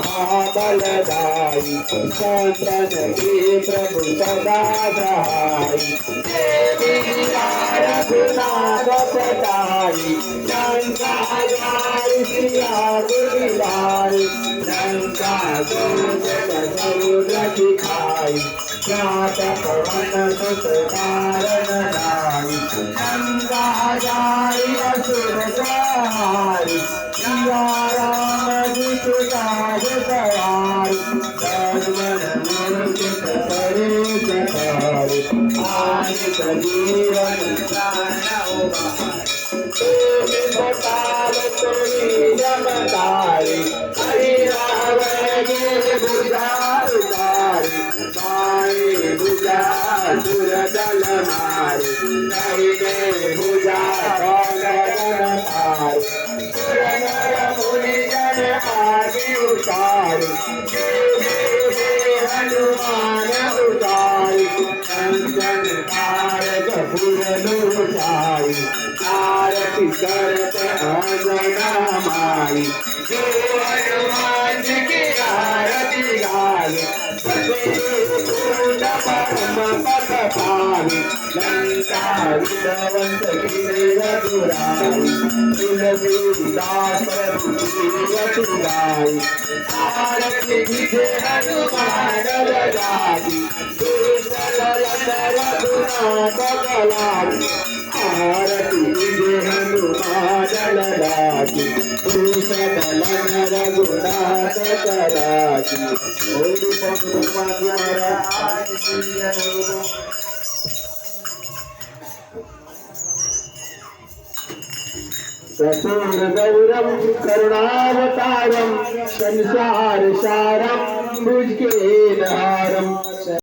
महाबलदाई संतन के प्रभु सदा सहाय रघुनाथ पताई लंका जाय सिया गुरुलाल लंका समुद्र दिखाई जात पवन सुत कारण लाई लंका जाय असुर सहाय सिया राम दुष्टाय सवार दशमन मूर्त करे सहाय आज जीवन प्राण उबार बताल तुरी जमतारी हरि रावण बुझार तारी पाए बुझा सुर दल मारे कहिने बुझा गगन तारे सुर नर मुनि जन आगे उतारे हनुमान उतारे कंचन कारक फूल लोचाई आरती करत अंजना माई जो हनुमान जी की आरती गावे परम पद पावे लंका विध्वंस गिरे रघुराई तुलसीदास रघुराई आरती विधे हनुमान बजाई रघुनाथ कलाई आरती विधे हनुमान ललाटी रघुनाथ कलाई कपूरगौरम करुणावतारम संसार सारम भुजगेनहारम